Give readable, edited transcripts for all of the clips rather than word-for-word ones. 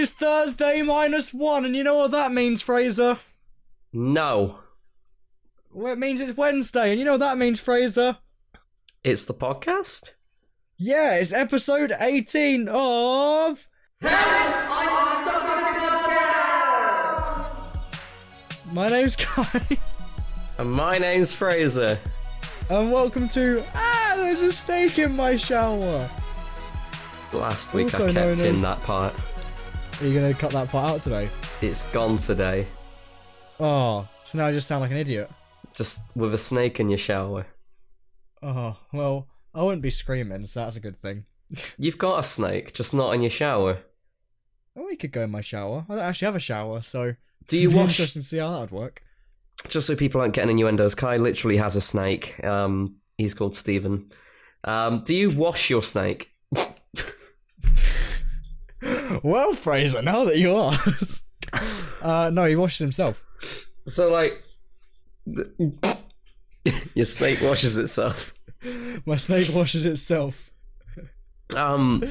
is Thursday -1, and you know what that means, Fraser? No. Well, it means it's Wednesday, and you know what that means, Fraser? It's the podcast? Yeah, it's episode 18 of... My name's Kai. And my name's Fraser. And welcome to... there's a snake in my shower. Last week Also I kept known in as- that part. Are you going to cut that part out today? It's gone today. Oh, so now I just sound like an idiot. Just with a snake in your shower. Oh, well, I wouldn't be screaming, so that's a good thing. You've got a snake, just not in your shower. Oh, we could go in my shower. I don't actually have a shower, so... Do you it'd be wash... interesting to see how that would work. Just so people aren't getting innuendos, Kai literally has a snake. He's called Stephen. Do you wash your snake? Well, Fraser, now that you ask. No, he washes himself. So, like... your snake washes itself. My snake washes itself. Well,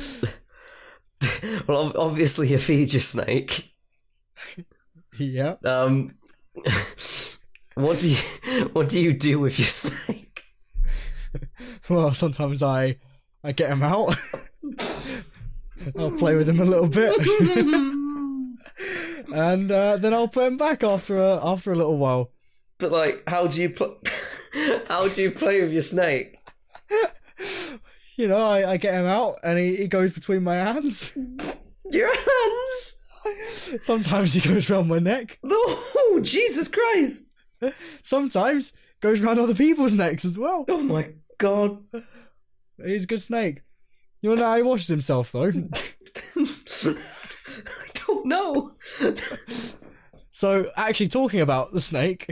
obviously you feed your snake. Yeah. What do you do with your snake? Well, sometimes I get him out. I'll play with him a little bit. And then I'll put him back after a little while. But like, how do you play with your snake? You know, I get him out and he goes between my hands. Your hands? Sometimes he goes round my neck. Oh, Jesus Christ! Sometimes goes round other people's necks as well. Oh my God! He's a good snake. You wanna know how he washes himself though? I don't know. So, actually, talking about the snake,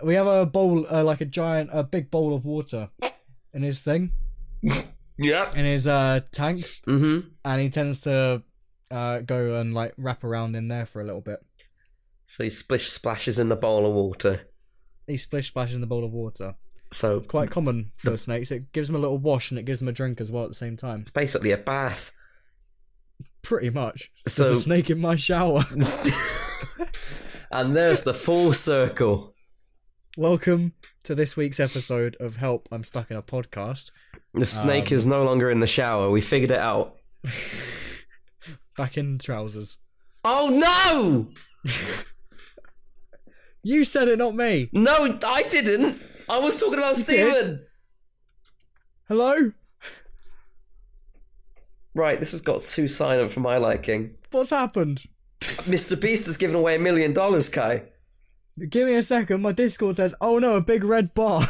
we have a bowl, like a big bowl of water in his thing. Yeah. In his tank. Mm-hmm. And he tends to go and like wrap around in there for a little bit. So he splish splashes in the bowl of water. He splish splashes in the bowl of water. So It's quite common for snakes. It gives them a little wash and it gives them a drink as well at the same time. it's basically a bath. Pretty much. So- There's a snake in my shower. And there's the full circle. Welcome to this week's episode of Help, I'm Stuck in a Podcast. The snake is no longer in the shower. We figured it out. Back in trousers. Oh no! You said it, not me. No, I didn't. I was talking about Stephen. Hello? Right, this has got too silent for my liking. What's happened? Mr. Beast has given away $1 million, Kai. Give me a second. My Discord says, oh no, a big red bar.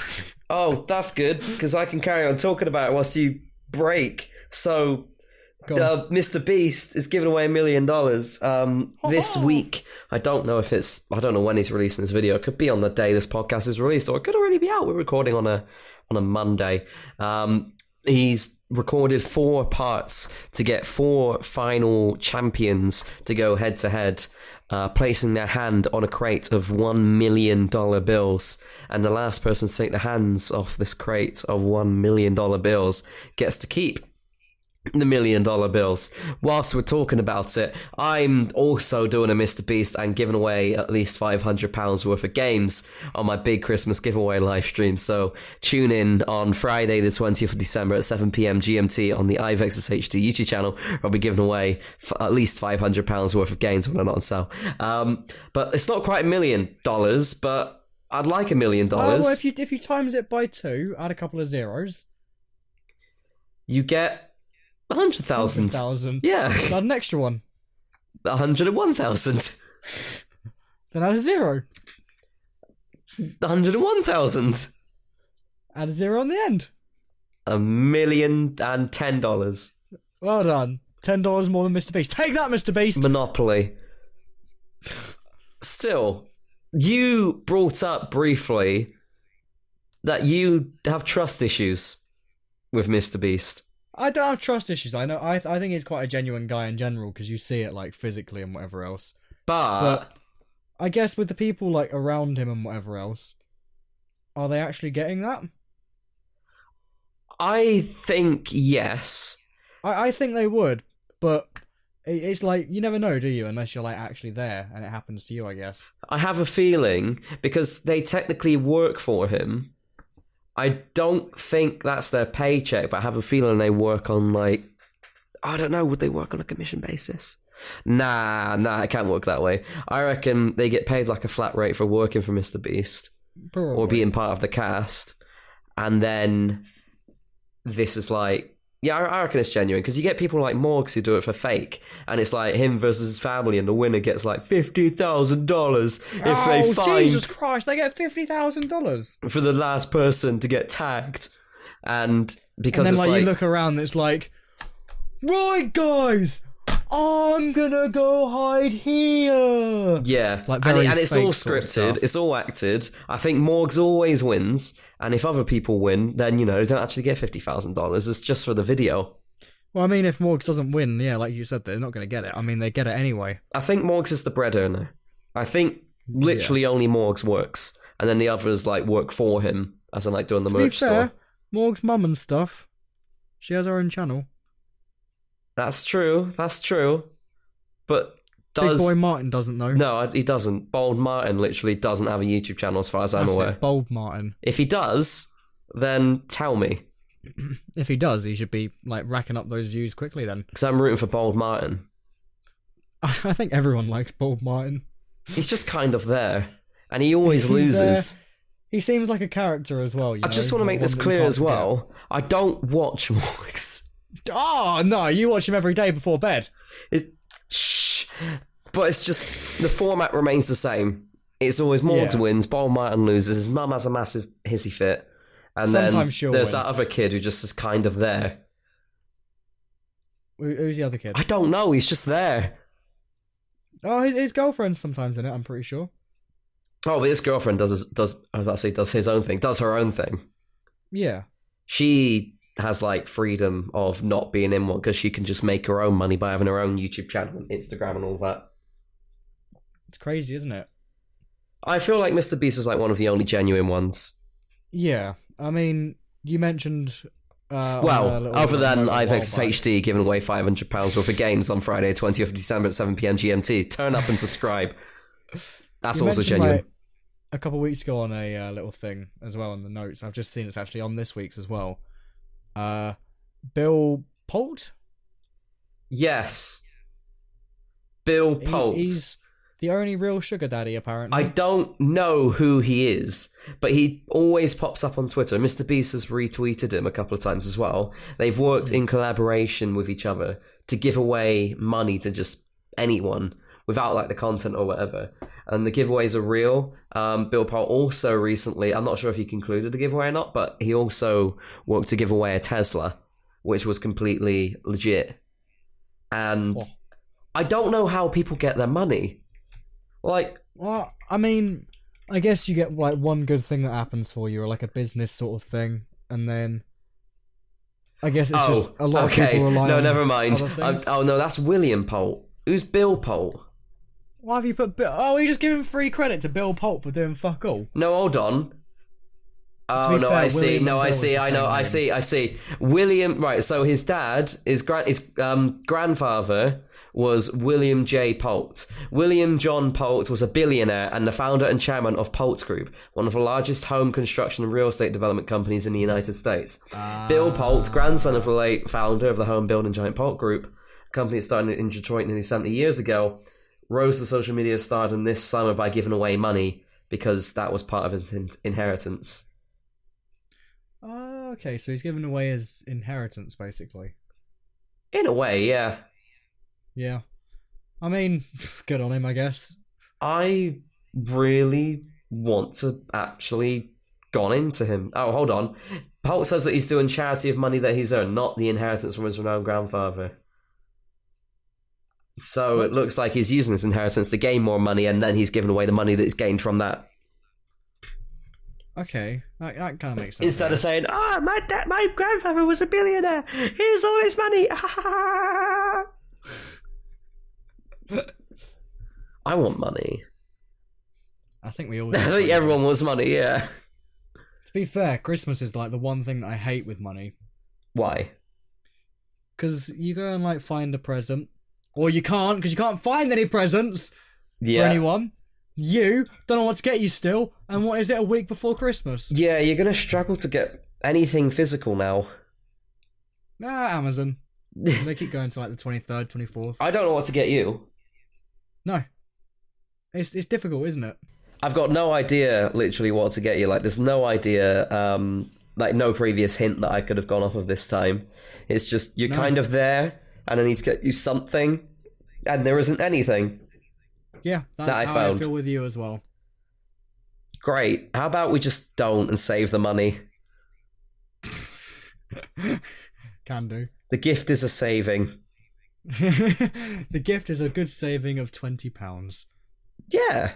Oh, that's good, because I can carry on talking about it whilst you break. So, Mr. Beast is giving away $1 million this week. I don't know when he's releasing this video. It could be on the day this podcast is released, or it could already be out. We're recording on a Monday. He's recorded 4 parts to get 4 final champions to go head to head, placing their hand on a crate of $1 million bills. And the last person to take the hands off this crate of $1 million bills gets to keep the $1 million bills. Whilst we're talking about it, I'm also doing a Mr. Beast and giving away at least £500 worth of games on my big Christmas giveaway live stream. So tune in on Friday the 20th of December at 7 p.m. GMT on the iVexus HD YouTube channel. I'll be giving away at least £500 worth of games when they're not on sale. But it's not quite $1 million, but I'd like $1 million. Oh, well, if you times it by 2, add a couple of zeros. You get 100,000. 100,000. Yeah. Add an extra one. 101,000. Then add a 0. 101,000. Add a 0 on the end. $1,010,010. Well done. $10 more than Mr. Beast. Take that, Mr. Beast! Monopoly. Still, you brought up briefly that you have trust issues with Mr. Beast. I don't have trust issues. I know. I think he's quite a genuine guy in general because you see it like physically and whatever else. But I guess with the people like around him and whatever else, are they actually getting that? I think yes. I think they would, but it's like you never know, do you? Unless you're like actually there and it happens to you, I guess. I have a feeling because they technically work for him. I don't think that's their paycheck, but I have a feeling they work on like, I don't know, would they work on a commission basis? Nah, it can't work that way. I reckon they get paid like a flat rate for working for Mr. Beast. Probably. Or being part of the cast. And then this is like, yeah, I reckon it's genuine because you get people like Morgs who do it for fake, and it's like him versus his family, and the winner gets like $50,000 if they find Jesus Christ, they get $50,000 for the last person to get tagged, and because and then it's like you look around, and it's like, right, guys, I'm gonna go hide here. Yeah, like and it's all sort of scripted, stuff. it's all acted. I think Morgs always wins, and if other people win, then they don't actually get $50,000. It's just for the video. Well, I mean, if Morgs doesn't win, yeah, like you said, they're not going to get it. I mean, they get it anyway. I think Morgs is the bread earner. I think literally only Morgs works, and then the others like work for him, as in like doing the merch store. Morg's mum and stuff, she has her own channel. That's true. But Big Boy Martin doesn't though. No, he doesn't. Bold Martin literally doesn't have a YouTube channel as far as I'm aware. Bold Martin. If he does, then tell me. If he does, he should be like racking up those views quickly then. Because I'm rooting for Bold Martin. I think everyone likes Bold Martin. He's just kind of there. And he always loses. He seems like a character as well. I just want to make this clear as well. I don't watch Morgs. Oh, no, you watch him every day before bed. Shh. But it's just, the format remains the same. It's always Morgs wins, Bold Martin loses, his mum has a massive hissy fit. And sometimes then there's that other kid who just is kind of there. Who's the other kid? I don't know, he's just there. Oh, his girlfriend sometimes in it, I'm pretty sure. Oh, but his girlfriend does his own thing, does her own thing. Yeah. She has like freedom of not being in one because she can just make her own money by having her own YouTube channel and Instagram and all that. It's crazy, isn't it? I feel like Mr. Beast is like one of the only genuine ones. Yeah, I mean, you mentioned. Other than Ivex HD giving away £500 worth of games on Friday, 20th of December at 7 PM GMT. Turn up and subscribe. That's also genuine. Like, a couple of weeks ago on a little thing as well in the notes. I've just seen it's actually on this week's as well. Bill Polt? Yes. Bill Polt. He's the only real sugar daddy, apparently. I don't know who he is, but he always pops up on Twitter. Mr. Beast has retweeted him a couple of times as well. They've worked in collaboration with each other to give away money to just anyone without like the content or whatever. And the giveaways are real. Bill Polt also recently, I'm not sure if he concluded the giveaway or not, but he also worked to give away a Tesla, which was completely legit. And I don't know how people get their money. Like, well, I mean, I guess you get like one good thing that happens for you, or like a business sort of thing, and then I guess it's just a lot of people rely on. No, never mind. Oh no, that's William Polt. Who's Bill Polt? Why have you put Bill? Oh, you just giving free credit to Bill Polt for doing fuck all. No, hold on. Oh no, I see. No, I see. I see. William. Right. So his dad, his grandfather was William J. Polt. William John Polt was a billionaire and the founder and chairman of Polt Group, one of the largest home construction and real estate development companies in the United States. Bill Polt, grandson of the late founder of the home building giant Polt Group, a company that started in Detroit nearly 70 years ago, rose to social media stardom this summer by giving away money because that was part of his inheritance. Oh, okay, so he's giving away his inheritance, basically. In a way, yeah. Yeah. I mean, good on him, I guess. I really want to actually gone into him. Oh, hold on. Polt says that he's doing charity of money that he's earned, not the inheritance from his renowned grandfather. So it looks like he's using this inheritance to gain more money, and then he's giving away the money that he's gained from that. Okay, that kind of makes sense. Instead of saying, my grandfather was a billionaire, here's all his money. I want money. I think we all I think everyone wants money, yeah. To be fair, Christmas is like the one thing that I hate with money. Why? Because you go and like find a present, Or you can't, because you can't find any presents for Yeah. anyone. You don't know what to get you still. And what is it, a week before Christmas? Yeah, you're going to struggle to get anything physical now. Amazon. They keep going to like the 23rd, 24th. I don't know what to get you. No. It's difficult, isn't it? I've got no idea, literally, what to get you. Like, there's no idea, like, no previous hint that I could have gone off of this time. It's just, you're kind of there, and I need to get you something, and there isn't anything. Yeah, that's that I how found. I feel with you as well. Great. How about we just don't and save the money? Can do. The gift is a saving. The gift is a good saving of £20. Yeah.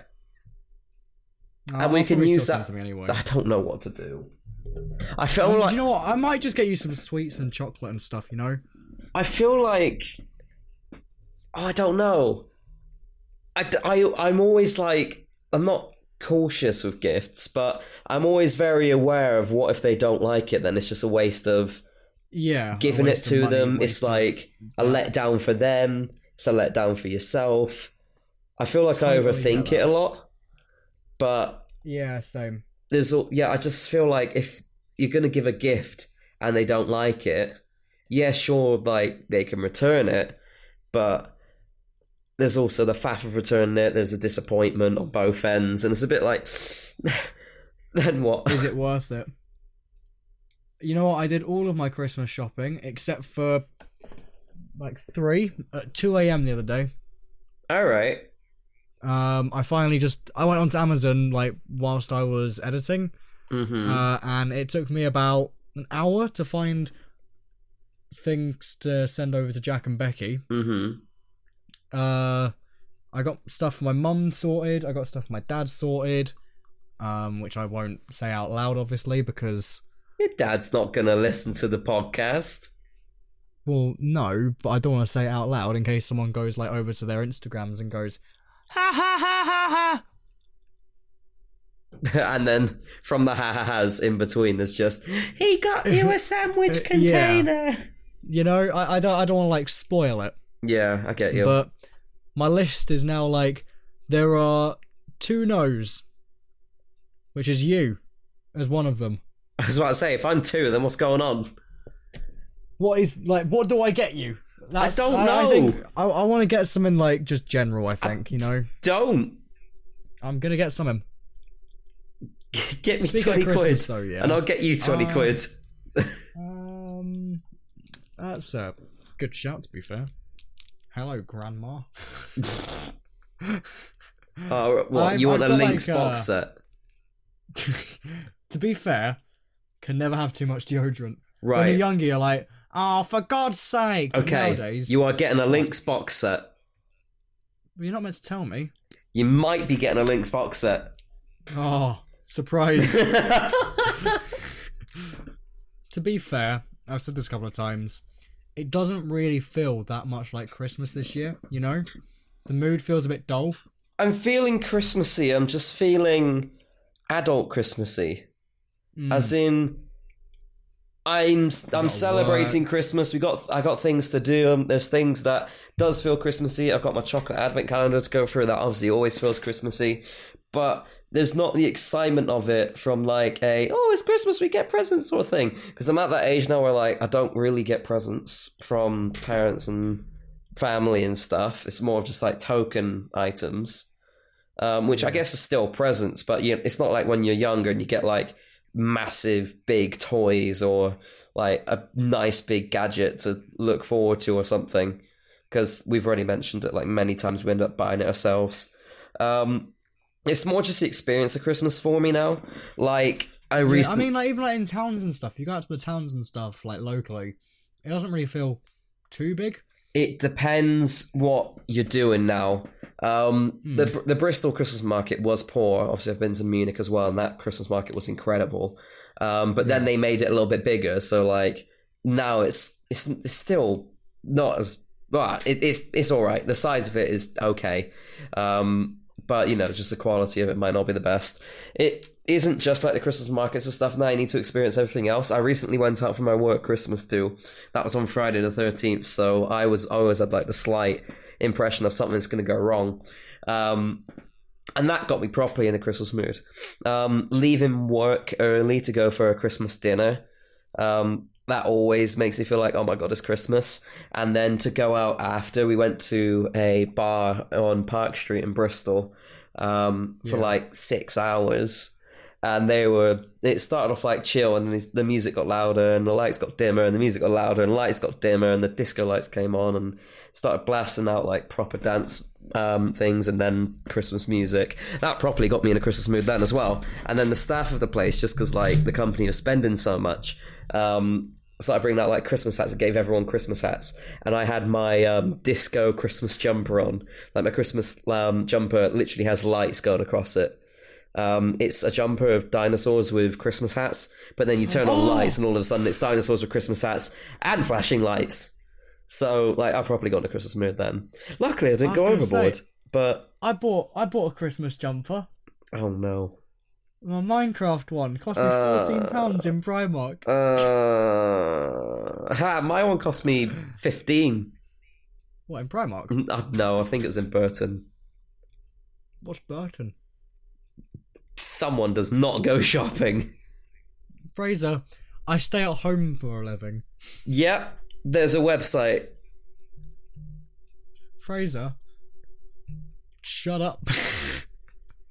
And we I'll can probably use still that. send something anyway. I don't know what to do. I feel like you know what? I might just get you some sweets and chocolate and stuff. You know. I feel like I don't know. I'm always like, I'm not cautious with gifts, but I'm always very aware of what if they don't like it. Then it's just a waste of giving it to them. It's like a letdown for them. It's a letdown for yourself. I feel like I overthink it a lot, but yeah, same. I just feel like if you're gonna give a gift and they don't like it, yeah, sure, like they can return it, but there's also the faff of returning it. There's a disappointment on both ends, and it's a bit like, then what? Is it worth it? You know what? I did all of my Christmas shopping except for like 3 at 2 a.m. the other day. All right. I went onto Amazon like whilst I was editing, and it took me about an hour to find things to send over to Jack and Becky. I got stuff for my mum sorted. I got stuff for my dad sorted, which I won't say out loud, obviously, because Your dad's not gonna listen to the podcast. well, no, but I don't want to say it out loud in case someone goes like over to their Instagrams and goes, ha ha ha ha ha. And then from the ha-ha-has in between, there's just, he got you a sandwich container. Yeah. You know, I don't want to like spoil it. Yeah, I get you. But my list is now like, there are 2 no's, which is you as one of them. I was about to say, if I'm 2, then what's going on? What do I get you? I don't know. I think I want to get something like just general, I think, you know. Don't. I'm going to get something. Get me Speaking 20 of Christmas, quid. though, yeah. And I'll get you 20 quid. That's a good shout, to be fair. Hello, Grandma. Oh, what? You want a got, Lynx like, box set? To be fair, can never have too much deodorant. Right. When you're younger, you're like, oh, for God's sake. But Okay, nowadays, you are getting a Lynx box set. you're not meant to tell me. You might be getting a Lynx box set. Oh, surprise. To be fair, I've said this a couple of times, it doesn't really feel that much like Christmas this year, you know? The mood feels a bit dull. I'm feeling Christmassy. I'm just feeling adult Christmassy. As in, I'm celebrating Christmas. I got things to do. There's things that does feel Christmassy. I've got my chocolate advent calendar to go through. That obviously always feels Christmassy, but there's not the excitement of it from like it's Christmas, we get presents sort of thing. Because I'm at that age now where like I don't really get presents from parents and family and stuff. It's more of just like token items, which I guess are still presents, but it's not like when you're younger and you get like massive big toys or like a nice big gadget to look forward to or something, because we've already mentioned it like many times. We end up buying it ourselves. It's more just the experience of Christmas for me now. Like I mean, like even like in towns and stuff, you go out to the towns and stuff like locally, it doesn't really feel too big. It depends what you're doing now. The Bristol Christmas market was poor. Obviously, I've been to Munich as well, and that Christmas market was incredible. But then they made it a little bit bigger, so like now it's still not as well. It's all right. The size of it is okay, but just the quality of it might not be the best. It isn't just like the Christmas markets and stuff. Now I need to experience everything else. I recently went out for my work Christmas do. That was on Friday the 13th, so I always had like the slight impression of something that's going to go wrong. And that got me properly in a Christmas mood. Leaving work early to go for a Christmas dinner, that always makes me feel like, oh my God, it's Christmas. And then to go out after, we went to a bar on Park Street in Bristol for like 6 hours. And it started off like chill, and the music got louder, and the lights got dimmer, and the music got louder, and the lights got dimmer, and the disco lights came on, and started blasting out like proper dance things, and then Christmas music. That properly got me in a Christmas mood then as well. And then the staff of the place, just because like the company was spending so much, started bringing out like Christmas hats and gave everyone Christmas hats. And I had my disco Christmas jumper on. Like my Christmas jumper literally has lights going across it. It's a jumper of dinosaurs with Christmas hats, but then you turn on lights and all of a sudden it's dinosaurs with Christmas hats and flashing lights. So like I probably got in a Christmas mood then. Luckily I didn't go overboard. But I bought a Christmas jumper. Oh no. My Minecraft one cost me £14 in Primark. My one cost me 15. What, in Primark? No, I think it was in Burton. What's Burton? Someone does not go shopping. Fraser, I stay at home for a living. Yeah, there's a website. Fraser, shut up.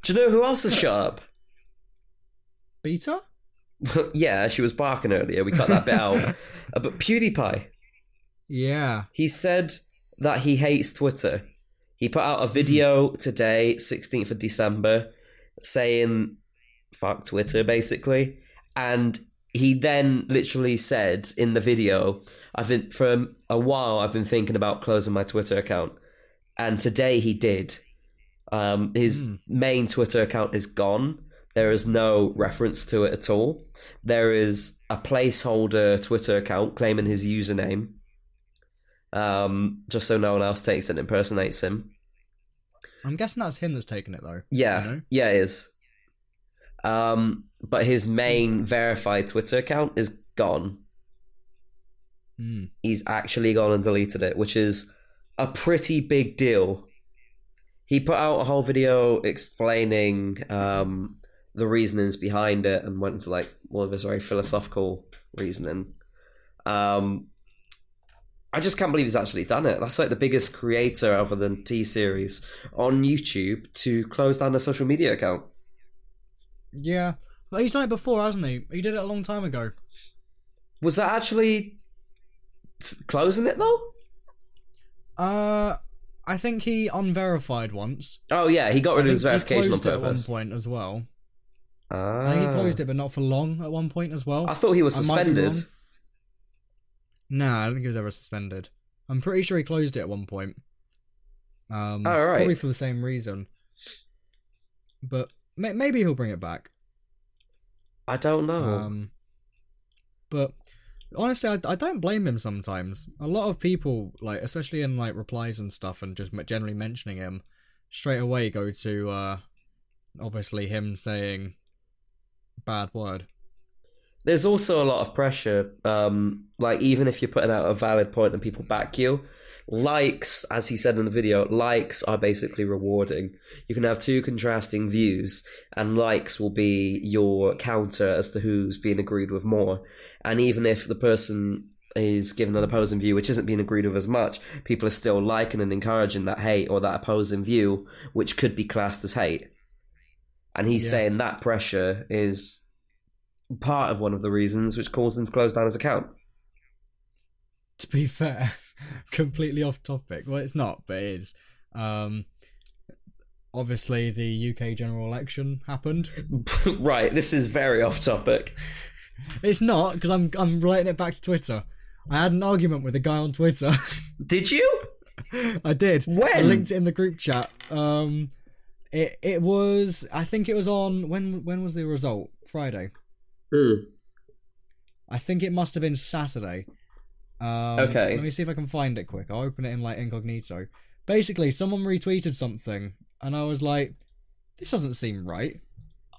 Do you know who else is shut up? Beta? Yeah, she was barking earlier. We cut that bit out. But PewDiePie. Yeah. He said that he hates Twitter. He put out a video today, 16th of December, saying fuck Twitter, basically. And he then literally said in the video, for a while I've been thinking about closing my Twitter account. And today he did. His main Twitter account is gone. There is no reference to it at all. There is a placeholder Twitter account claiming his username, just so no one else takes it and impersonates him. I'm guessing that's him that's taking it, though. Yeah, you know? Yeah, it is. But his main verified Twitter account is gone. He's actually gone and deleted it, which is a pretty big deal. He put out a whole video explaining the reasonings behind it and went into like one of his very philosophical reasoning. I just can't believe he's actually done it. That's like the biggest creator other than T-Series on YouTube to close down a social media account. Yeah. But he's done it before, hasn't he? He did it a long time ago. Was that actually closing it though? I think he unverified once. Oh yeah, he got rid of his verification on purpose. He closed it at one point as well. I think he closed it, but not for long at one point as well. I thought he was suspended. Nah, I don't think he was ever suspended. I'm pretty sure he closed it at one point. Right. Probably for the same reason. But maybe he'll bring it back. I don't know. But honestly, I don't blame him sometimes. A lot of people, like especially in like replies and stuff and just generally mentioning him, straight away go to obviously him saying bad word. There's also a lot of pressure, like even if you're putting out a valid point and people back you, likes, as he said in the video, likes are basically rewarding. You can have two contrasting views and likes will be your counter as to who's being agreed with more. And even if the person is given an opposing view which isn't being agreed with as much, people are still liking and encouraging that hate or that opposing view, which could be classed as hate. And he's saying that pressure is part of one of the reasons which caused him to close down his account. To be fair, completely off topic. Well, it's not, but it is. Obviously, the UK general election happened. Right, this is very off topic. It's not, because I'm relating it back to Twitter. I had an argument with a guy on Twitter. Did you? I did. When? I linked it in the group chat. It was, I think it was on, when was the result? Friday. I think it must have been Saturday. Okay. Let me see if I can find it quick. I'll open it in like incognito. Basically, someone retweeted something, and I was like, this doesn't seem right.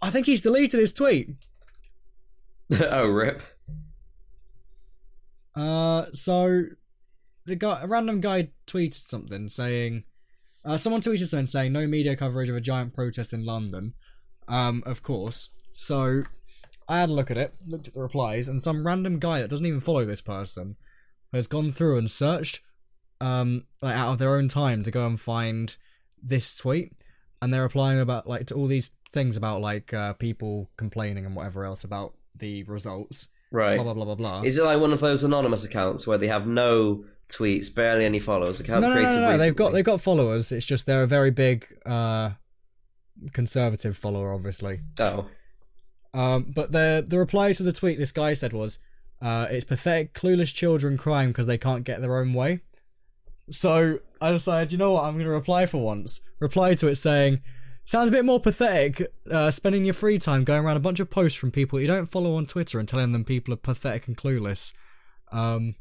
I think he's deleted his tweet. Oh, rip. So a random guy tweeted something saying, someone tweeted something saying no media coverage of a giant protest in London. Of course. So I had a look at it, looked at the replies, and some random guy that doesn't even follow this person has gone through and searched, out of their own time to go and find this tweet, and they're replying about to all these things about people complaining and whatever else about the results. Right. Blah blah blah blah blah. Is it like one of those anonymous accounts where they have no tweets, barely any followers? No. They've got followers. It's just they're a very big conservative follower, obviously. Oh. But the reply to the tweet this guy said was, it's pathetic, clueless children crying because they can't get their own way. So I decided, you know what, I'm going to reply for once. Reply to it saying, sounds a bit more pathetic, spending your free time going around a bunch of posts from people you don't follow on Twitter and telling them people are pathetic and clueless. And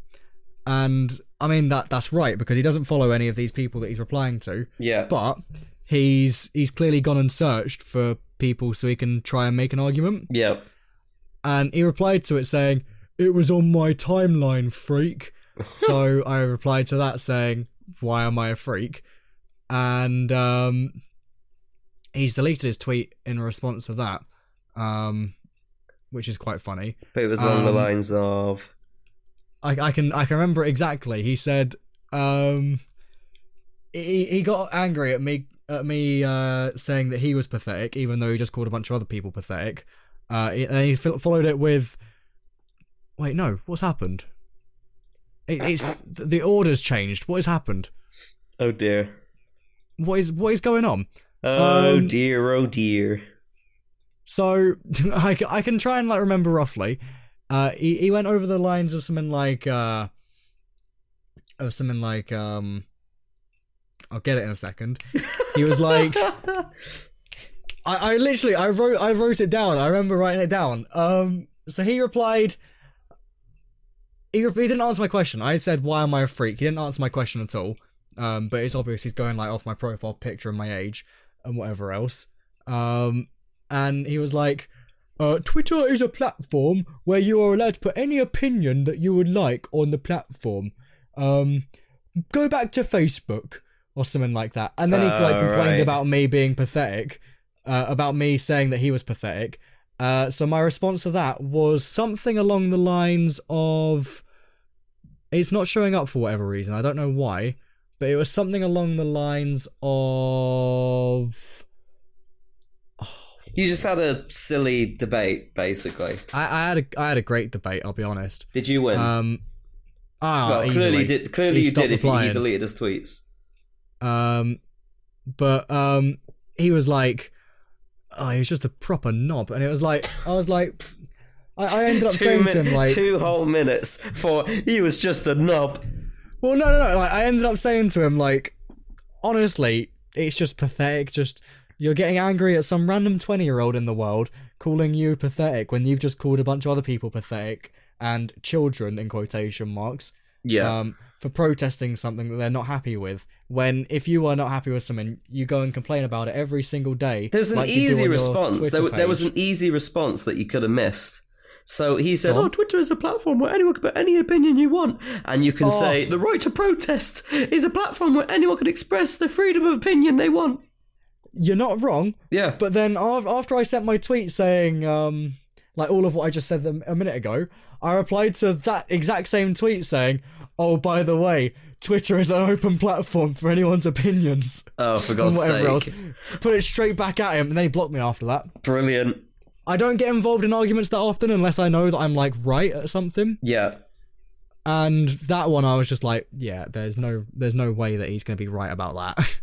I mean that's right, because he doesn't follow any of these people that he's replying to. Yeah. But he's clearly gone and searched for people so he can try and make an argument. Yeah. And he replied to it saying, it was on my timeline, freak. So I replied to that saying, why am I a freak? And he's deleted his tweet in response to that, which is quite funny. But it was along the lines of... I can remember it exactly. He said he got angry at me saying that he was pathetic, even though he just called a bunch of other people pathetic. And he followed it with, wait, no, what's happened? It's the order's changed. What has happened? Oh dear. What is going on? Oh dear, oh dear. So I can try and remember roughly. He went over the lines of something like I'll get it in a second. He was like, I wrote it down. I remember writing it down. So he replied. He didn't answer my question. I said, why am I a freak? He didn't answer my question at all. But it's obvious he's going off my profile picture and my age and whatever else. And he was like, Twitter is a platform where you are allowed to put any opinion that you would like on the platform. Go back to Facebook or something like that. And then he complained about me being pathetic, about me saying that he was pathetic. So my response to that was something along the lines of, it's not showing up for whatever reason. I don't know why, but it was something along the lines of... You just had a silly debate, basically. I had a great debate, I'll be honest. Did you win? Well, easily. clearly you did if he replying. deleted his tweets. But he was like, oh, he was just a proper knob, and it was like, I ended up saying to him 2 whole minutes for he was just a knob. Well, no, I ended up saying to him honestly, it's just pathetic. Just you're getting angry at some random 20-year-old in the world calling you pathetic when you've just called a bunch of other people pathetic and children in quotation marks. Yeah. For protesting something that they're not happy with. When if you are not happy with something, you go and complain about it every single day. There's an easy response. There was an easy response that you could have missed. So he said, Twitter is a platform where anyone can put any opinion you want. And you can say, the right to protest is a platform where anyone can express the freedom of opinion they want. You're not wrong. Yeah. But then after I sent my tweet saying, all of what I just said a minute ago, I replied to that exact same tweet saying, oh, by the way, Twitter is an open platform for anyone's opinions. Oh, for God's sake. Else. So put it straight back at him, and then he blocked me after that. Brilliant. I don't get involved in arguments that often unless I know that I'm right at something. Yeah. And that one I was just like, yeah, there's no way that he's going to be right about that.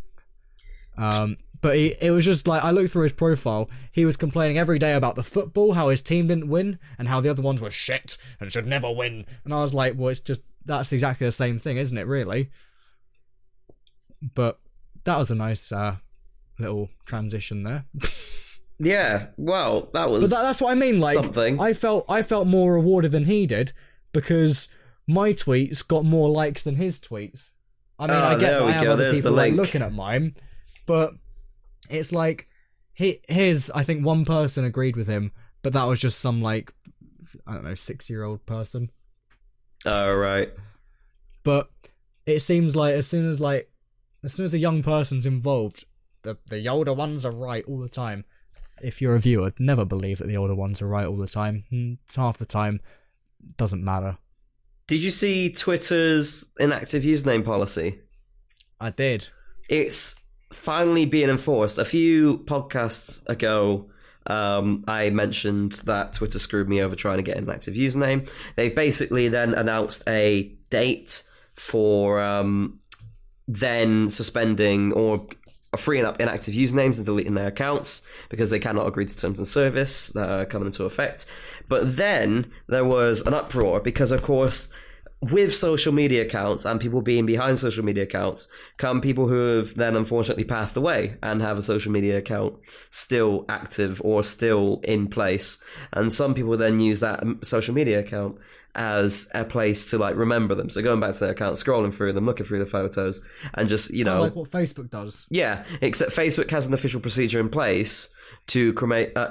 But it was just I looked through his profile, he was complaining every day about the football, how his team didn't win, and how the other ones were shit and should never win. And I was like, well, that's exactly the same thing, isn't it, really? But that was a nice little transition there. Yeah, well, that was. But that's what I mean. Something. I felt more rewarded than he did because my tweets got more likes than his tweets. I mean, I get that I have other people looking at mine, but it's his. I think one person agreed with him, but that was just some I don't know, 6-year-old person. Oh right. But it seems like as soon as a young person's involved, the older ones are right all the time. If you're a viewer, never believe that the older ones are right all the time. Half the time, doesn't matter. Did you see Twitter's inactive username policy? I did. It's finally being enforced. A few podcasts ago, I mentioned that Twitter screwed me over trying to get an active username. They've basically then announced a date for then suspending or freeing up inactive usernames and deleting their accounts because they cannot agree to terms of service that are coming into effect. But then there was an uproar because, of course, with social media accounts and people being behind social media accounts come people who have then unfortunately passed away and have a social media account still active or still in place. And some people then use that social media account as a place to like remember them. So going back to their account, scrolling through them, looking through the photos, and just, you know, like what Facebook does. Yeah, except Facebook has an official procedure in place to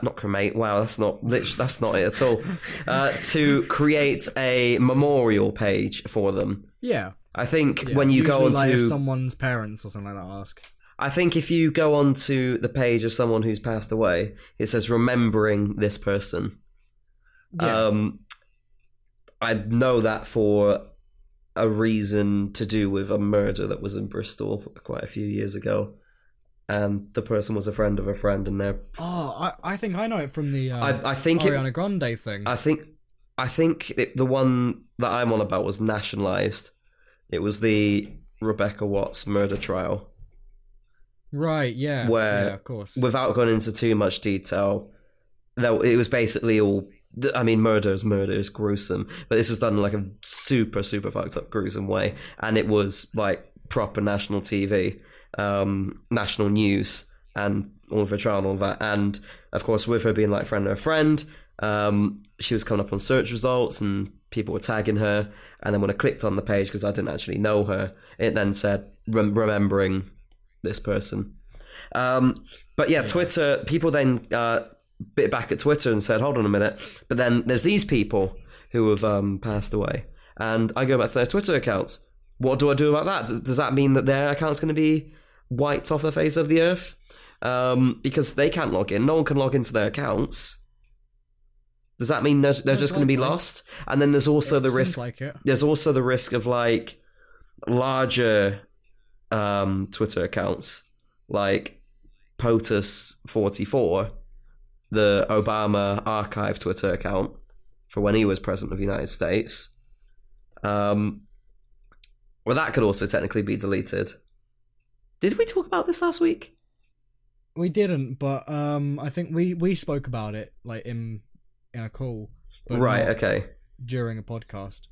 not cremate. Wow, that's not it at all. To create a memorial page for them. Yeah, I think when you go onto like if someone's parents or something like that ask. I think if you go onto the page of someone who's passed away, it says remembering this person. Yeah. I know that for a reason to do with a murder that was in Bristol quite a few years ago, and the person was a friend of a friend, and they're. Oh, I think I know it from the I think Ariana Grande thing. I think the one that I'm on about was nationalised. It was the Rebecca Watts murder trial. Right. Yeah. Where, yeah, of course, without going into too much detail, it was basically all. I mean, murder is gruesome, but this was done in like a super, super fucked up, gruesome way. And it was like proper national TV, national news, and all of her trial and all of that. And of course, with her being like friend of a friend, she was coming up on search results and people were tagging her. And then when I clicked on the page, because I didn't actually know her, it then said, remembering this person. But yeah, Twitter, people then... bit back at Twitter and said, hold on a minute, but then there's these people who have passed away, and I go back to their Twitter accounts. What do I do about that? Does that mean that their account's going to be wiped off the face of the earth? Because they can't log in. No one can log into their accounts. Does that mean they're just going to be lost? And then there's also the risk. There's also the risk of like larger Twitter accounts, like POTUS44, the Obama archive Twitter account for when he was president of the United States. Well, that could also technically be deleted. Did we talk about this last week? We didn't, but I think we spoke about it like in a call. But right. Okay. During a podcast.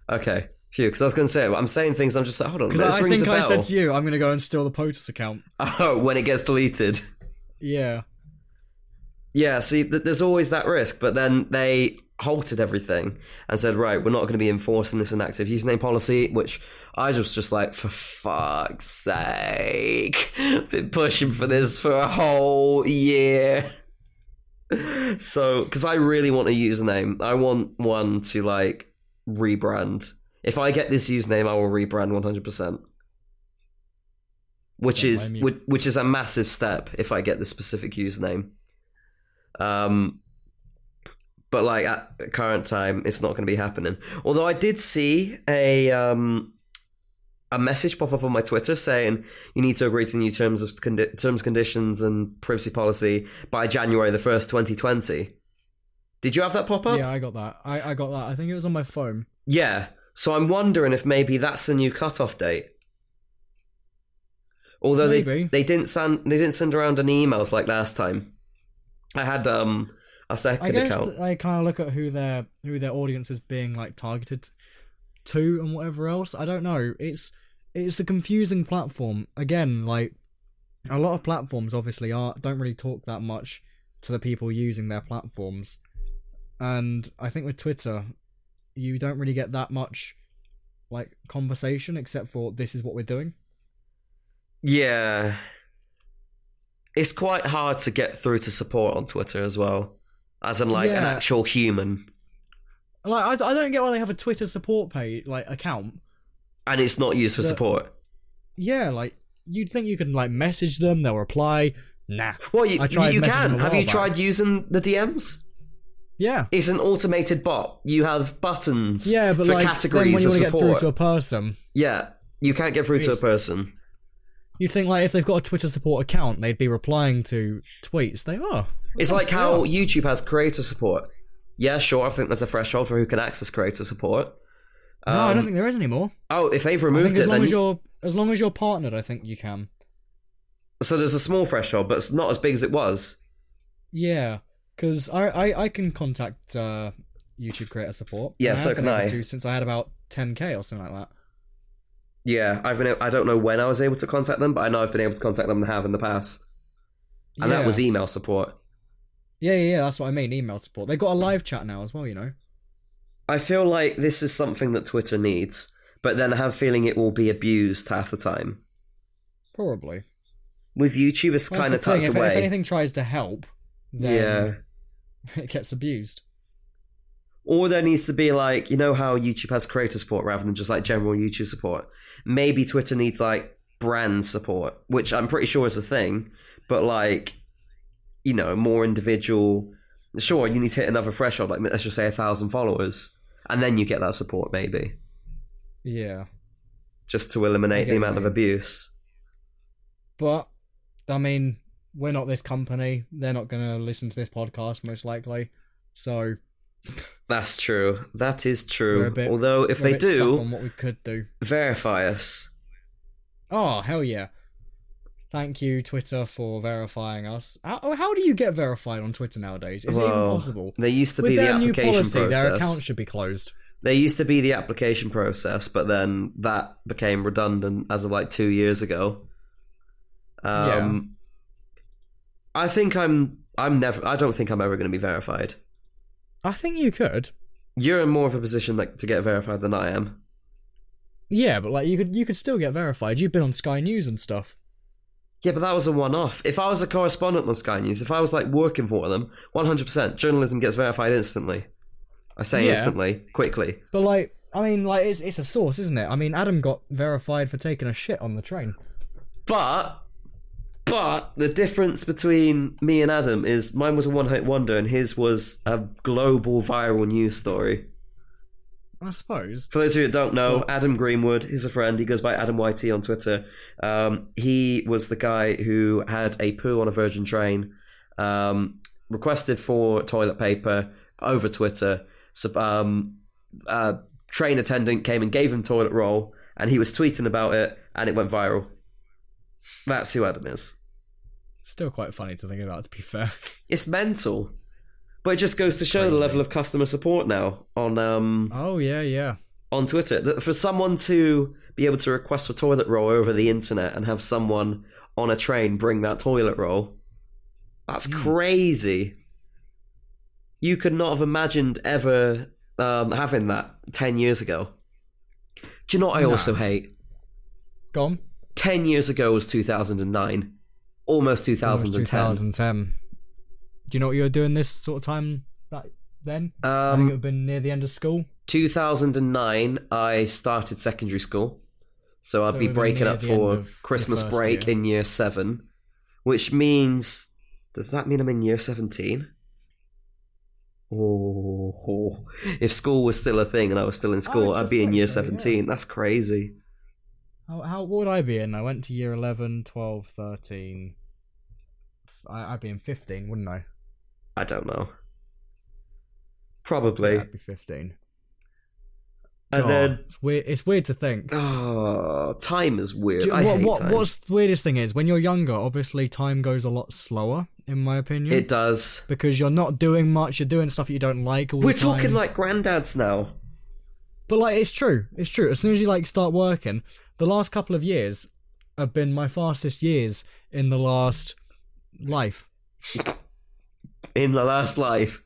Okay. Phew. Because I was going to say, I'm saying things. I'm just like, hold on. Because I think I said to you, I'm going to go and steal the POTUS account. Oh, when it gets deleted. Yeah. Yeah, see, there's always that risk, but then they halted everything and said, right, we're not going to be enforcing this inactive username policy, which I was just like, for fuck's sake, been pushing for this for a whole year. So, because I really want a username. I want one to, like, rebrand. If I get this username, I will rebrand 100%. Which is a massive step if I get this specific username. But like at current time, it's not going to be happening. Although I did see a message pop up on my Twitter saying you need to agree to new terms, conditions, and privacy policy by January the 1st, 2020. Did you have that pop up? Yeah, I got that. I got that. I think it was on my phone. Yeah. So I'm wondering if maybe that's the new cutoff date. Although they didn't send around any emails like last time. I had a second account. I kind of look at who their audience is being like targeted to and whatever else. I don't know. It's a confusing platform. Again, like a lot of platforms obviously don't really talk that much to the people using their platforms. And I think with Twitter, you don't really get that much like conversation except for this is what we're doing. Yeah. It's quite hard to get through to support on Twitter as well, as in like an actual human. Like I don't get why they have a Twitter support page like account. And it's not used for support. Yeah, like, you'd think you can, like, message them, they'll reply. Nah. Well, you can. Have you back. tried using the DMs? Yeah. It's an automated bot. You have buttons for like, categories then when you of want to get through support. to a person... Yeah, you can't get through to a person. You'd think, like, if they've got a Twitter support account, they'd be replying to tweets. They are. It's like how YouTube has creator support. Yeah, sure, I think there's a threshold for who can access creator support. No, I don't think there is anymore. Oh, if they've removed it, then... As long as you're partnered, I think you can. So there's a small threshold, but it's not as big as it was. Yeah, because I can contact YouTube creator support. Yeah, so can I. Since I had about 10k or something like that. Yeah, I don't know when I was able to contact them, but I know I've been able to contact them and have in the past. And that was email support. Yeah, that's what I mean, email support. They've got a live chat now as well, you know. I feel like this is something that Twitter needs, but then I have a feeling it will be abused half the time. Probably. With YouTube, it's kind of tucked away. If anything tries to help, then it gets abused. Or there needs to be like, you know how YouTube has creator support rather than just like general YouTube support? Maybe Twitter needs like brand support, which I'm pretty sure is a thing, but like, you know, more individual. Sure, you need to hit another threshold, like let's just say 1,000 followers, and then you get that support maybe. Yeah. Just to eliminate the amount of abuse. But, I mean, we're not this company. They're not going to listen to this podcast, most likely. So... That's true. That is true. Although, if they do, on what we could do, verify us. Oh, hell yeah. Thank you, Twitter, for verifying us. How do you get verified on Twitter nowadays? Is it even possible? There used to be the application process. Their account should be closed. There used to be the application process, but then that became redundant as of like 2 years ago. I think I don't think I'm ever going to be verified. I think you could. You're in more of a position like to get verified than I am. Yeah, but like you could still get verified. You've been on Sky News and stuff. Yeah, but that was a one-off. If I was a correspondent on Sky News, if I was like working for them, 100% journalism gets verified instantly. I say instantly, quickly. But like, I mean, like it's a source, isn't it? I mean, Adam got verified for taking a shit on the train. But the difference between me and Adam is mine was a one-hit wonder and his was a global viral news story. I suppose. For those of you that don't know, Adam Greenwood, he's a friend. He goes by Adam YT on Twitter. He was the guy who had a poo on a Virgin train, requested for toilet paper over Twitter. So, train attendant came and gave him toilet roll, and he was tweeting about it, and it went viral. That's who Adam is. Still quite funny to think about, to be fair. It's mental. But it just goes to show the level of customer support now on on Twitter. For someone to be able to request for toilet roll over the internet and have someone on a train bring that toilet roll, that's crazy. You could not have imagined ever having that 10 years ago. Do you know what I also hate? Go on. 10 years ago was 2009. Almost 2010. 2010. Do you know what you were doing this sort of time back then? I think it would have been near the end of school. 2009, I started secondary school. So I'd be breaking up for Christmas break in year 7. Which means... Does that mean I'm in year 17? Oh. If school was still a thing and I was still in school, I'd be in year 17. Yeah. That's crazy. What would I be in? I went to year 11, 12, 13... I'd be in 15, wouldn't I? I don't know. Probably. Yeah, I'd be 15. And then it's weird to think. Oh, time is weird. I hate time. What's the weirdest thing is when you're younger, obviously time goes a lot slower, in my opinion. It does. Because you're not doing much, you're doing stuff you don't like all the time. We're talking like granddads now. But like it's true. It's true. As soon as you like start working, the last couple of years have been my fastest years in the last life. In the last life?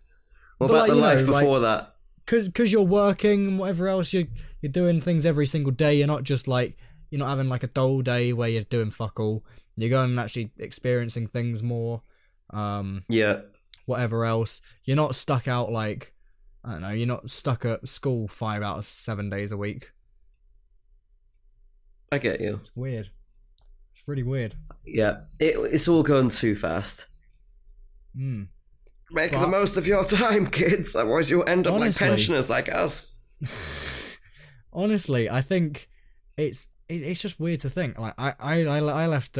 What about the life before that? Because you're working and whatever else, you're doing things every single day. You're not just like, you're not having like a dull day where you're doing fuck all. You're going and actually experiencing things more. Whatever else. You're not stuck out like, I don't know, you're not stuck at school 5 out of 7 days a week. I get you. It's weird. It's really weird. Yeah, it's all going too fast. Mm. Make the most of your time, kids. Otherwise, you'll end up like pensioners like us. Honestly, I think it's just weird to think. Like I left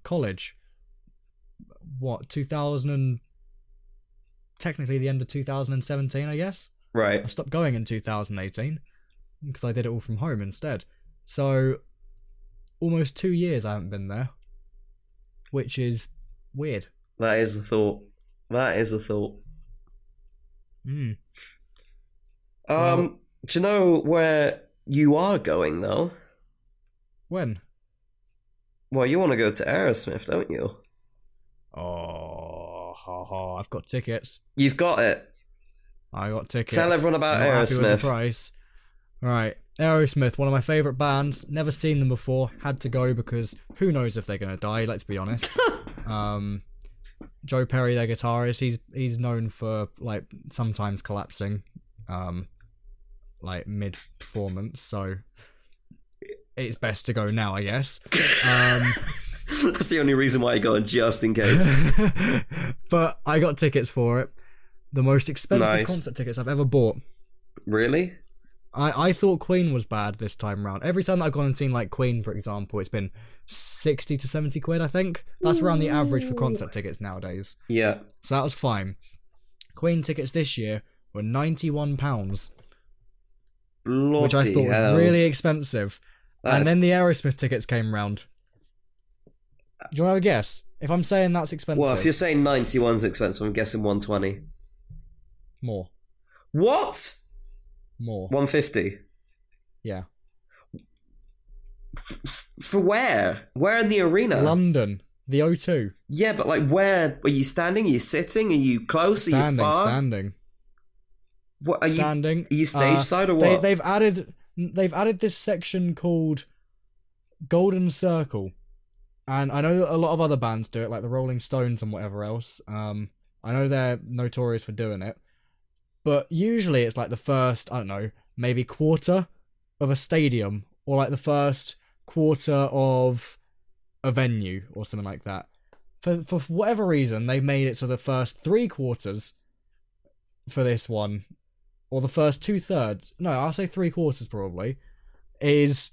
college. What 2000? Technically, the end of 2017, I guess. Right. I stopped going in 2018 because I did it all from home instead. So almost 2 years I haven't been there, which is weird. That is a thought. Mm. Do you know where you are going though? When? Well, you want to go to Aerosmith, don't you? I've got tickets. You've got it. I got tickets. Tell everyone about I'm not Aerosmith. happy with the price. Right, Aerosmith, one of my favourite bands. Never seen them before. Had to go because who knows if they're gonna die. Let's be honest. Joe Perry, their guitarist, he's known for like sometimes collapsing, like mid performance. So it's best to go now, I guess. That's the only reason why I got, just in case. But I got tickets for it. The most expensive concert tickets I've ever bought. Really? I thought Queen was bad this time round. Every time that I've gone and seen like Queen, for example, it's been 60 to 70 quid, I think. That's around the average for concert tickets nowadays. Yeah. So that was fine. Queen tickets this year were £91. Bloody which I thought hell. was really expensive. And then the Aerosmith tickets came round. Do you want to have a guess? If I'm saying that's expensive. Well, if you're saying 91's expensive, I'm guessing 120. More. What? More. 150. Yeah. For where? Where in the arena? London. The O2. Yeah, but like where? Are you standing? Are you sitting? Are you close? Are you far? Standing. What are standing. Are you stage side or what? They've added this section called Golden Circle. And I know a lot of other bands do it, like the Rolling Stones and whatever else. I know they're notorious for doing it. But usually it's like the first, I don't know, maybe quarter of a stadium. Or like the first quarter of a venue or something like that. For whatever reason, they made it so the first 3/4 for this one, or the first 2/3, no, I'll say 3/4 probably, is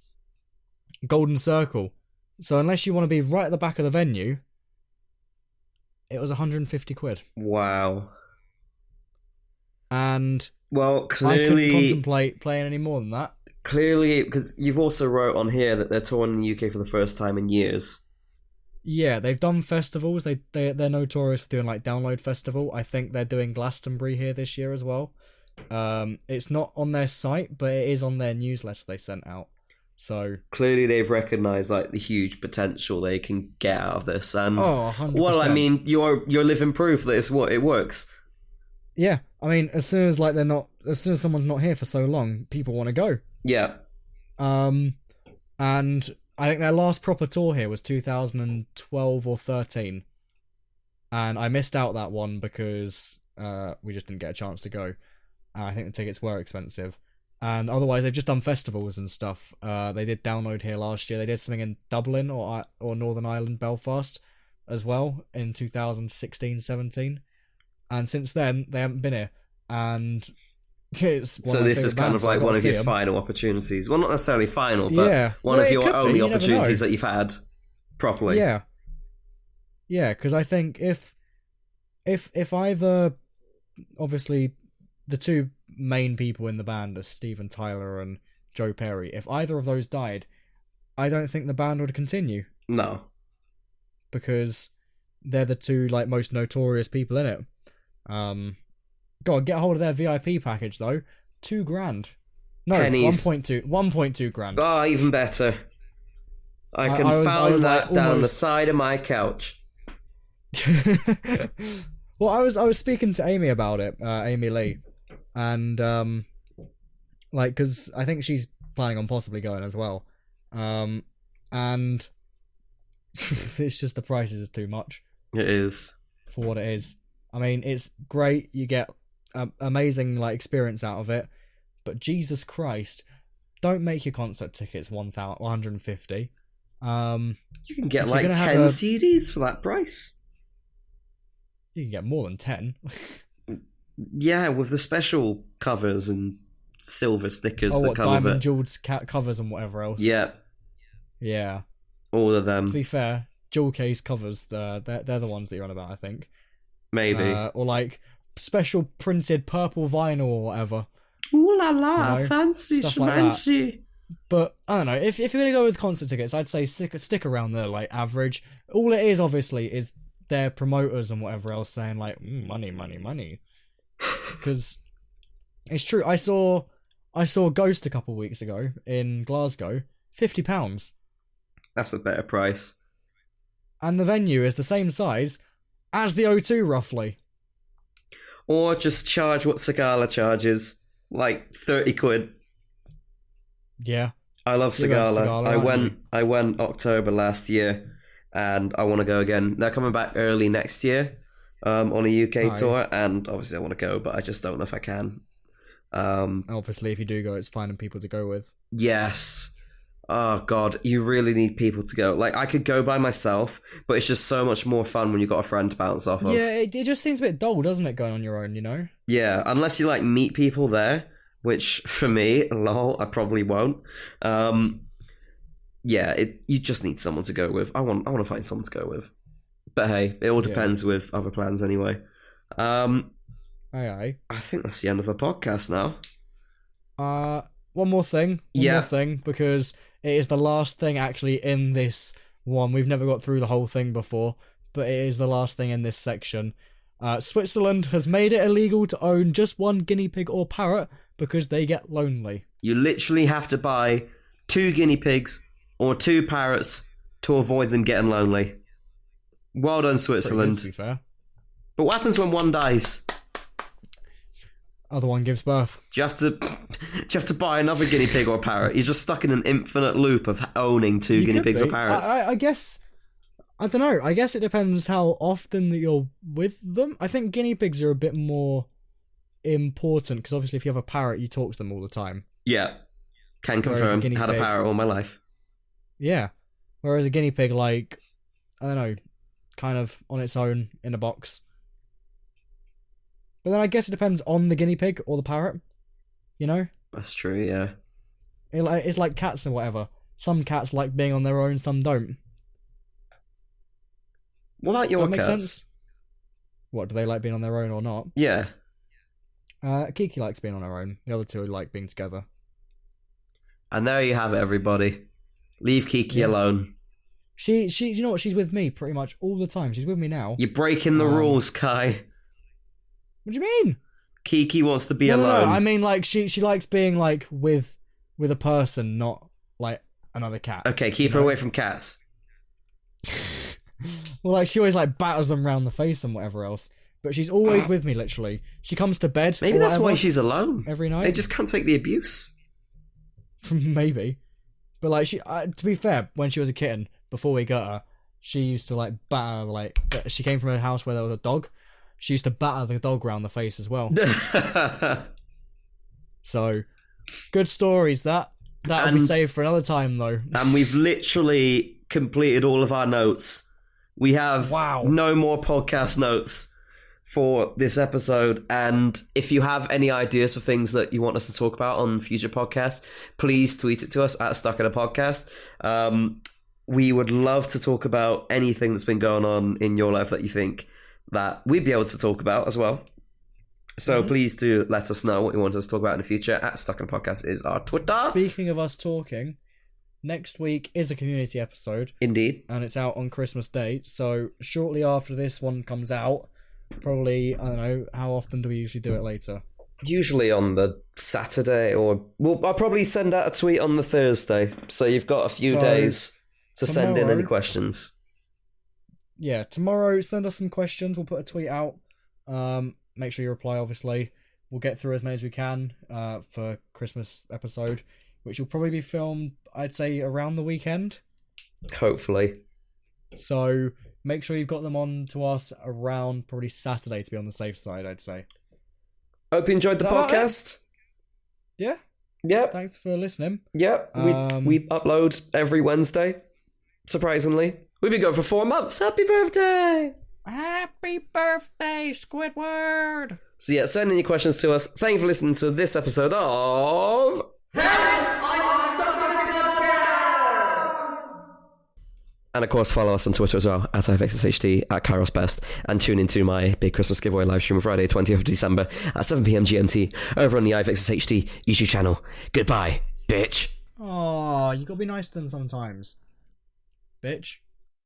Golden Circle. So unless you want to be right at the back of the venue, it was 150 quid. Wow. And well, clearly, I couldn't contemplate playing any more than that. Clearly, because you've also wrote on here that they're touring in the UK for the first time in years. Yeah, they've done festivals. They're notorious for doing like Download Festival. I think they're doing Glastonbury here this year as well. It's not on their site, but it is on their newsletter they sent out. So clearly they've recognised like the huge potential they can get out of this, and 100%. Well, I mean, you're living proof that it works. Yeah, I mean, as soon as someone's not here for so long, people want to go. Yeah. And I think their last proper tour here was 2012 or 13, and I missed out that one because we just didn't get a chance to go. I think the tickets were expensive. And otherwise, they've just done festivals and stuff. They did Download here last year. They did something in Dublin or Northern Ireland, Belfast, as well in 2016-17. And since then, they haven't been here. And it's so this is kind of like one of your final opportunities. Well, not necessarily final, but one of your only opportunities that you've had properly. Yeah. Yeah, because I think if either, obviously, the two main people in the band are Steven Tyler and Joe Perry. If either of those died, I don't think the band would continue. No. Because they're the two like most notorious people in it. God, get a hold of their VIP package though. $2,000. No, pennies. 1.2 grand. Oh, even better. I found that like, down the side of my couch. Well, I was speaking to Amy about it, Amy Lee. And like, because I think she's planning on possibly going as well, and it's just the prices is too much. It is for what it is. I mean, it's great. You get amazing like experience out of it, but Jesus Christ, don't make your concert tickets 150. You can get like 10 CDs for that price. You can get more than 10. Yeah, with the special covers and silver stickers that come with it. Diamond jeweled covers and whatever else. Yeah. Yeah. All of them. To be fair, jewel case covers, they're the ones that you're on about, I think. Maybe. Or like special printed purple vinyl or whatever. Ooh la la, fancy schmancy. Like, but I don't know, if you're gonna go with concert tickets, I'd say stick around there, like average. All it is, obviously, is their promoters and whatever else saying like money. Because it's true. I saw Ghost a couple of weeks ago in Glasgow, £50. That's a better price. And the venue is the same size as the O2, roughly. Or just charge what Sagala charges, like 30 quid. Yeah. I love Sagala. I went October last year, and I want to go again. They're coming back early next year on a UK tour, and obviously I want to go, but I just don't know if I can. Obviously, if you do go, it's finding people to go with. Yes. Oh, God. You really need people to go. Like, I could go by myself, but it's just so much more fun when you've got a friend to bounce off of. Yeah, it just seems a bit dull, doesn't it, going on your own, you know? Yeah, unless you, like, meet people there, which, for me, lol, I probably won't. Yeah, you just need someone to go with. I want to find someone to go with. But hey, it all depends with other plans anyway. Aye. I think that's the end of the podcast now. One more thing, because it is the last thing actually in this one. We've never got through the whole thing before, but it is the last thing in this section. Switzerland has made it illegal to own just one guinea pig or parrot because they get lonely. You literally have to buy 2 guinea pigs or 2 parrots to avoid them getting lonely. Well done, Switzerland. To be fair. But what happens when one dies? Other one gives birth. Do you have to buy another guinea pig or parrot? You're just stuck in an infinite loop of owning 2 guinea pigs or parrots. I guess, I don't know. I guess it depends how often that you're with them. I think guinea pigs are a bit more important because obviously if you have a parrot, you talk to them all the time. Yeah. Can confirm. Had a parrot all my life. Yeah. Whereas a guinea pig, like, I don't know, kind of on its own in a box. But then I guess it depends on the guinea pig or the parrot, you know? That's true, yeah. It's like cats or whatever. Some cats like being on their own, some don't. What about your cats? That makes sense? What, do they like being on their own or not? Yeah. Kiki likes being on her own. The other two like being together. And there you have it, everybody. Leave Kiki alone. She, you know what? She's with me pretty much all the time. She's with me now. You're breaking the rules, Kai. What do you mean? Kiki wants to be alone. No, I mean, like, she likes being, like, with a person, not, like, another cat. Okay, keep her away from cats. Well, like, she always, like, batters them round the face and whatever else. But she's always with me, literally. She comes to bed. Maybe that's why she's alone. Every night. They just can't take the abuse. Maybe. But, like, to be fair, when she was a kitten, before we got her, she used to, like, batter, like, she came from a house where there was a dog. She used to batter the dog round the face as well. So, good stories, that'll be saved for another time, though. And we've literally completed all of our notes. We have no more podcast notes for this episode. And if you have any ideas for things that you want us to talk about on future podcasts, please tweet it to us at Stuck in a Podcast. We would love to talk about anything that's been going on in your life that you think that we'd be able to talk about as well. So please do let us know what you want us to talk about in the future. At Stuck in a Podcast is our Twitter. Speaking of us talking, next week is a community episode. Indeed. And it's out on Christmas Day. So shortly after this one comes out, probably, I don't know, how often do we usually do it later? Usually on the Saturday, or I'll probably send out a tweet on the Thursday. So you've got a few days to send in any questions. Yeah, tomorrow, send us some questions. We'll put a tweet out. Make sure you reply, obviously. We'll get through as many as we can for Christmas episode, which will probably be filmed, I'd say, around the weekend. Hopefully. So make sure you've got them on to us around probably Saturday to be on the safe side, I'd say. Hope you enjoyed the podcast. Yeah. Yep. Thanks for listening. Yep. We upload every Wednesday. Surprisingly. We've been going for 4 months. Happy birthday! Happy birthday, Squidward! So yeah, send in your questions to us. Thank you for listening to this episode of... And of course, follow us on Twitter as well, at ifxshd, at Kairos Best, and tune into my big Christmas giveaway live stream on Friday, 20th of December, at 7pm GMT, over on the ifxshd YouTube channel. Goodbye, bitch. Aw, you gotta be nice to them sometimes. Bitch.